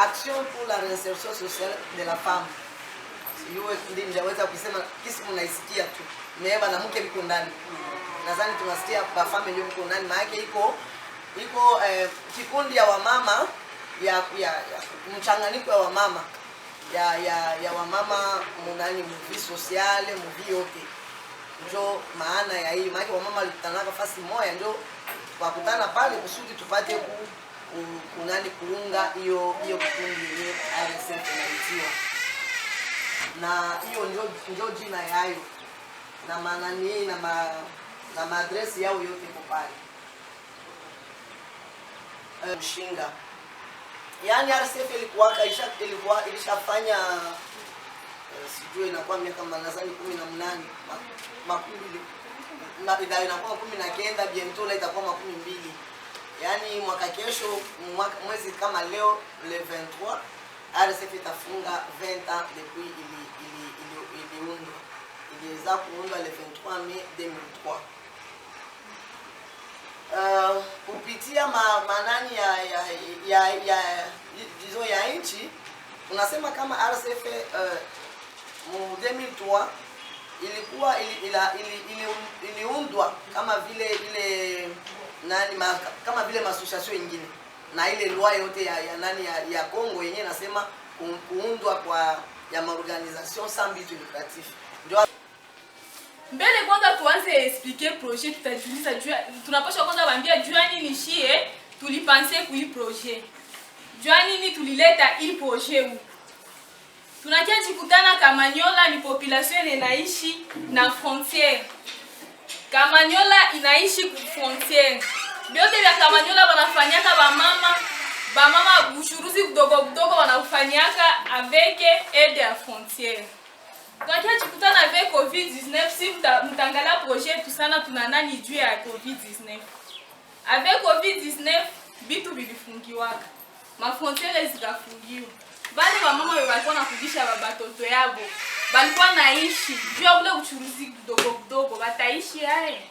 action pour la réinsertion sociale de la femme. Sijui ndio ningeweza kusema kisi mnaisikia tu. Mimi mwanamke biko ndani. Nadhani tunasikia ba femme ndio biko ndani, maana iko kikundi ya wamama ya mchanganyiko wa wamama ya wamama munani mvi sociale mvi yote. Ndio maana ya hii, maana wamama walikutana nafasi moja ndio wakutana pale kusudi tupate kunani kuunga hiyo kikundi yenyewe RSF inaitiwa. Na hiyo ndio jina yayo na maana ni na maadresi yao yote kwa pale. Mshinga. Yaani RSF ilishafanya sijui inakuwa miaka nadhani 18 makumi na inakuwa 19 bientôt itakuwa 12. Yaani mwaka kesho mwezi kama leo le 23 RSF itafunga 20 ans depuis iliundwa. Iliweza kuundwa le 23 mai 2003. Kupitia manani ya nchi unasema kama RSF mu 2003 ilikuwa iliundwa kama vile ile nani kama vile association nyingine na ile loi yote ya Kongo yenyewe nasema kuundwa kwa ya maorganisation sans but lucratif. Ndio mbele kwanza tuanze expliquer projet, tutajiuliza tunapaswa kwanza waambia jua nini shie tulipense ku hii projet. Jua nini tulileta hii projet huko. Tunakia jikutana Kamanyola ni population inaishi na frontière. Kamanyola inaishi ku frontière. Biote vya Kamanyola wanafanyaka bamama bushuruzi kudogo wanafanyaka avec aide ya frontière. Tunakia jikutana avec COVID-19, si mtangala projet tu sana tunanani juu ya COVID-19. Avec COVID-19 bitu bilifungiwaka. Ma frontière zikafungiwa. Bali wamama walikuwa nakudisha batoto yabo. Balikuwa naishi juu ya ule uchuruzi kudogo bataishi haye.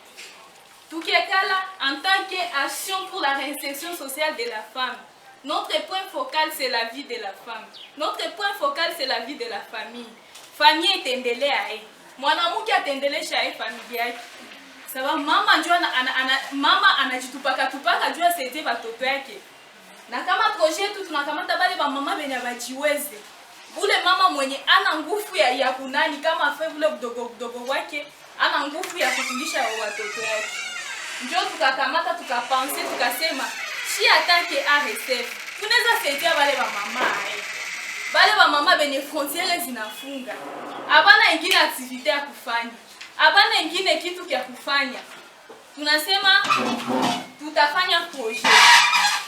Tukekala en tant qu'action pour la réinsertion sociale de la femme. Notre point focal c'est la vie de la femme. Notre point focal c'est la vie de la famille. Famille itendelea haye. Mwanamke atendelesha haye familia yake. Sababu mama njoo mama anajitupaka juu asaidie watoto yake. Na kama projet tu tunakamata bale ba mama benye bajiweze. Ule mama mwenye ana nguvu ya kunani kama afa ule budogo wake, ana nguvu ya kufundisha watoto yake. Ndio tukakamata tukapenser tukasema si atake RSF. Tunaweza saidia bale ba mama hai. Bale ba mama benye frontiere zinafunga. Abana ingine activite ya kufanya. Abana ingine kitu kya kufanya. Tunasema tutafanya projet.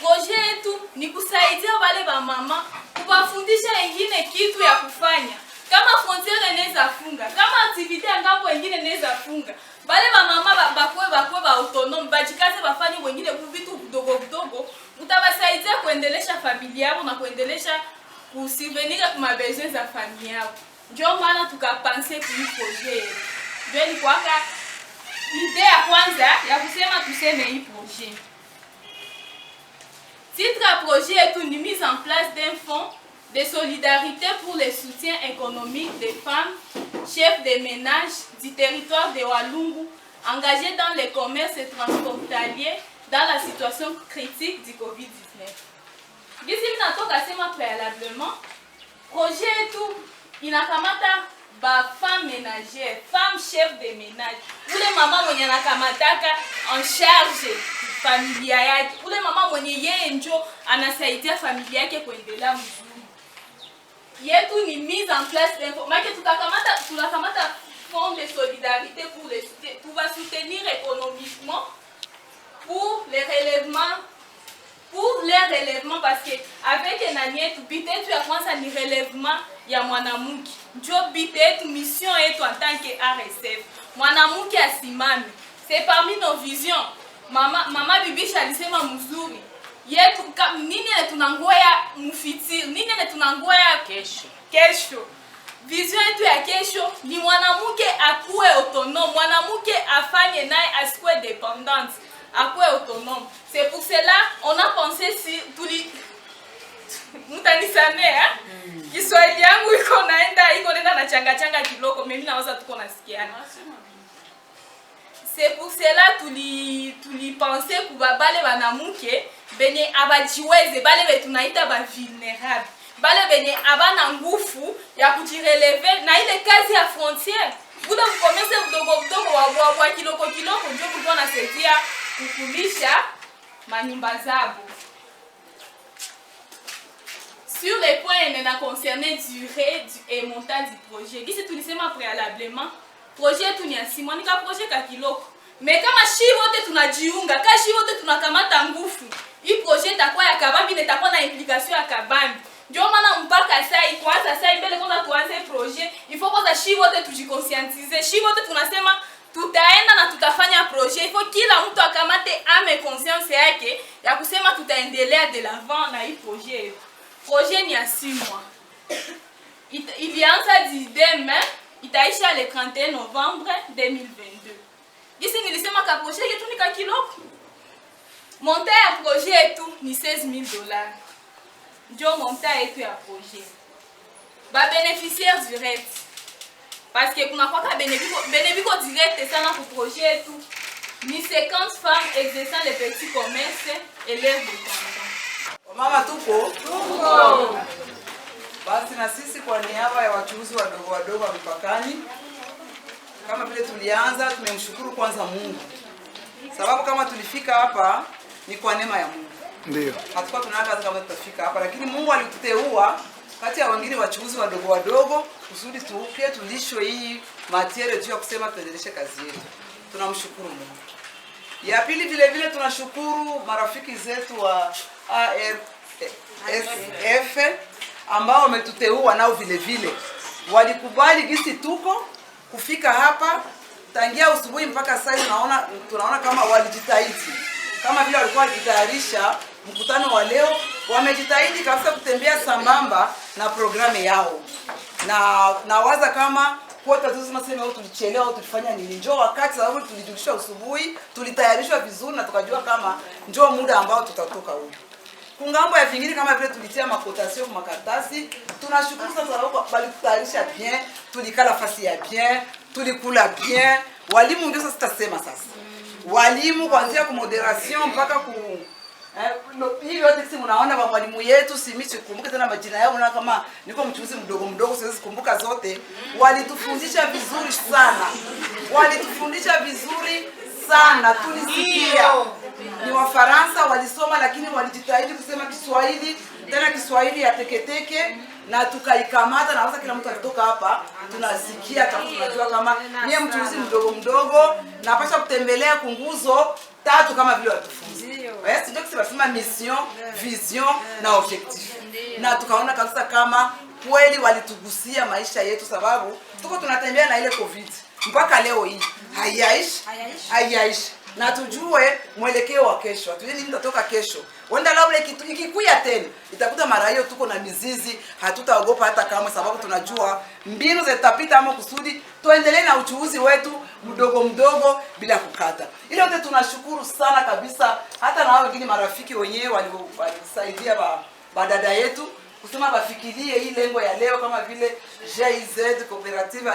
Projet yetu ni kusaidia wale ba mama kubafundisha wengine kitu ya kufanya. Kama frontiere inaweza funga, kama activite ngambo wengine inaweza funga. Wale ba mama bakwe ba autonome bajikaze bafanye wengine vitu vidogo utabasaidia kuendelesha familia yao na kuendelesha kusivenir kwa besoins za familia yao. Ndio maana tukapenser kwa projet. Ndio ni kwaka idea ya kwanza ya kusema tuseme hii projet. Titre à projet est une mise en place d'un fonds de solidarité pour le soutien économique des femmes, chefs de ménage du territoire de Walungu, engagées dans le commerce transfrontalier dans la situation critique du COVID-19. Ici, natoka sema préalablement, projet tout inakamata ba femme ménagère, femme chef de ménage. Ule mama mwenye anakamataka en charge familia yake. Ule mama mwenye yeye njo anasaidia familia yake kuendelea mzuri. Yetu ni mise en place d'info. Maana tunakamata fonds de solidarité pour soutenir économiquement pour les relèvements parce que avec nani tu bite tu ya kwanza ni relèvement ya mwanamke. Ndio bite tu mission yetu en tant que RSF. Mwanamke asimame. C'est parmi nos visions. Mama Bibisha alisema mzuri. Yetu nini tunangoya mfitiri, nini tunangoya kesho. Vision yetu ya kesho ni mwanamke akuwe autonome, mwanamke afanye naye asikuwe dépendante, akuwe autonome. C'est pour cela on a pensé si mtanisamea. Kiswahili yangu iko naenda na changa kiloko, mimi nawaza tuko nasikiana. C'est pour cela tuli penser kuba bale banamuke benye abajiweze, bale betu naita ba vulnerable, bale benye abana ngufu ya kujireleve na ile kazi ya frontière. Buda kukomese mdogo wa kiloko ndio mtu anasaidia kukulisha manyumba zabo. Sur les points concernant durée et montant du projet, ici tulisema préalablement projet tu ni ya 6 mois, nika projet ka kiloko. Mais kama shi wote tunajiunga, kama shi wote tunakamata nguvu, hii projet itakuwa ya kabambi, itakuwa na implication ya kabambi. Ndio maana mpaka sasa kwanza sasa mbele kwanza tuanze projet, il faut kwanza shi wote tujiconscientiser. Shi wote tunasema tutaenda na tutafanya projet. Il faut kila mtu akamate ame conscience yake ya kusema tutaendelea de l'avant na hii projet. Projet ni ya 6 mois. Ilianza demain, itaisha le 31 novembre 2022. Gisi nilisema ka projet yetu ni ka kiloko. Montant ya projet yetu ni $16,000. Ndio montant yetu ya projet. Ba bénéficiaires direct. Parce que kuna kwa bénéfico direct sana ku projet yetu ni 50 femmes exerçant les petits commerces et leurs dépendants. Mama tuko? Basi na sisi kwa niaba ya wachuuzi wadogo wa mipakani, kama vile tulianza, tumemshukuru kwanza Mungu. Sababu kama tulifika hapa ni kwa neema ya Mungu. Ndio. Hatukuwa tunaanza kama tutafika hapa, lakini Mungu alituteua kati ya wengine wachuuzi wadogo kusudi tulishwe hii material juu ya kusema tuendeleshe kazi yetu. Tunamshukuru Mungu. Ya pili vile tunashukuru marafiki zetu wa ARSF ambao wametuteua nao vile walikubali gisi tuko kufika hapa tangia usubuhi mpaka sasa. Tunaona kama walijitahidi, kama vile walikuwa wakitayarisha mkutano wa leo, wamejitahidi kabisa kutembea sambamba na programu yao. Na waza kama kwa tatizo tunasema tulichelewa au tulifanya nini, njoo wakati sababu tulijulishwa usubuhi, tulitayarishwa vizuri na tukajua kama njoo muda ambao tutatoka huko. Kungambo ya vingine kama vile tulitia makotasio kwa makaratasi, tunashukuru sana sababu walitutayarisha bien, tulikala fasi ya bien, tulikula bien. Walimu ndio sasa tutasema sasa. Walimu kuanzia ku moderation mpaka ku hivi yote sisi mnaona kwa mwalimu yetu Simichi, kumbuka tena majina yao, na kama niko mchuuzi mdogo siwezi kumbuka zote. Walitufundisha vizuri sana, tulisikia. Ni Wafaransa walisoma lakini walijitahidi kusema Kiswahili, tena Kiswahili ya teketeke, na tukaikamata. Na sasa kila mtu alitoka hapa tunasikia kama tunajua kama ni mchuuzi mdogo napaswa kutembelea kunguzo 3 kama vile watufunzi. Ndio kusema mission, vision na objectif. Na tukaona kabisa kama kweli walitugusia maisha yetu, sababu tuko tunatembea na ile COVID mpaka leo hii hayaishi. Na tujue mwelekeo wa kesho. Tujue nini tutatoka kesho. Wenda labda kitu ikikuya tena itakuta mara hiyo tuko na mizizi, hatutaogopa hata kama, sababu tunajua mbinu zitapita ama kusudi tuendelee na uchuuzi wetu mdogo bila kukata. Ile yote tunashukuru sana kabisa, hata na wengine marafiki wenyewe walisaidia badada yetu kusema bafikirie hii lengo ya leo, kama vile GIZ cooperative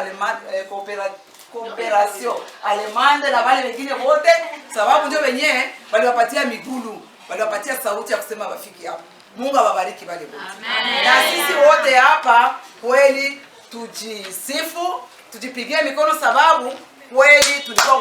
Coopération Allemande na wale wengine wote, sababu ndio wenyewe waliwapatia migulu, waliwapatia sauti ya kusema bafiki hapo. Mungu awabariki wale wote. Amen. Na sisi wote hapa kweli tujisifu, tujipigie mikono, sababu kweli tulikuwa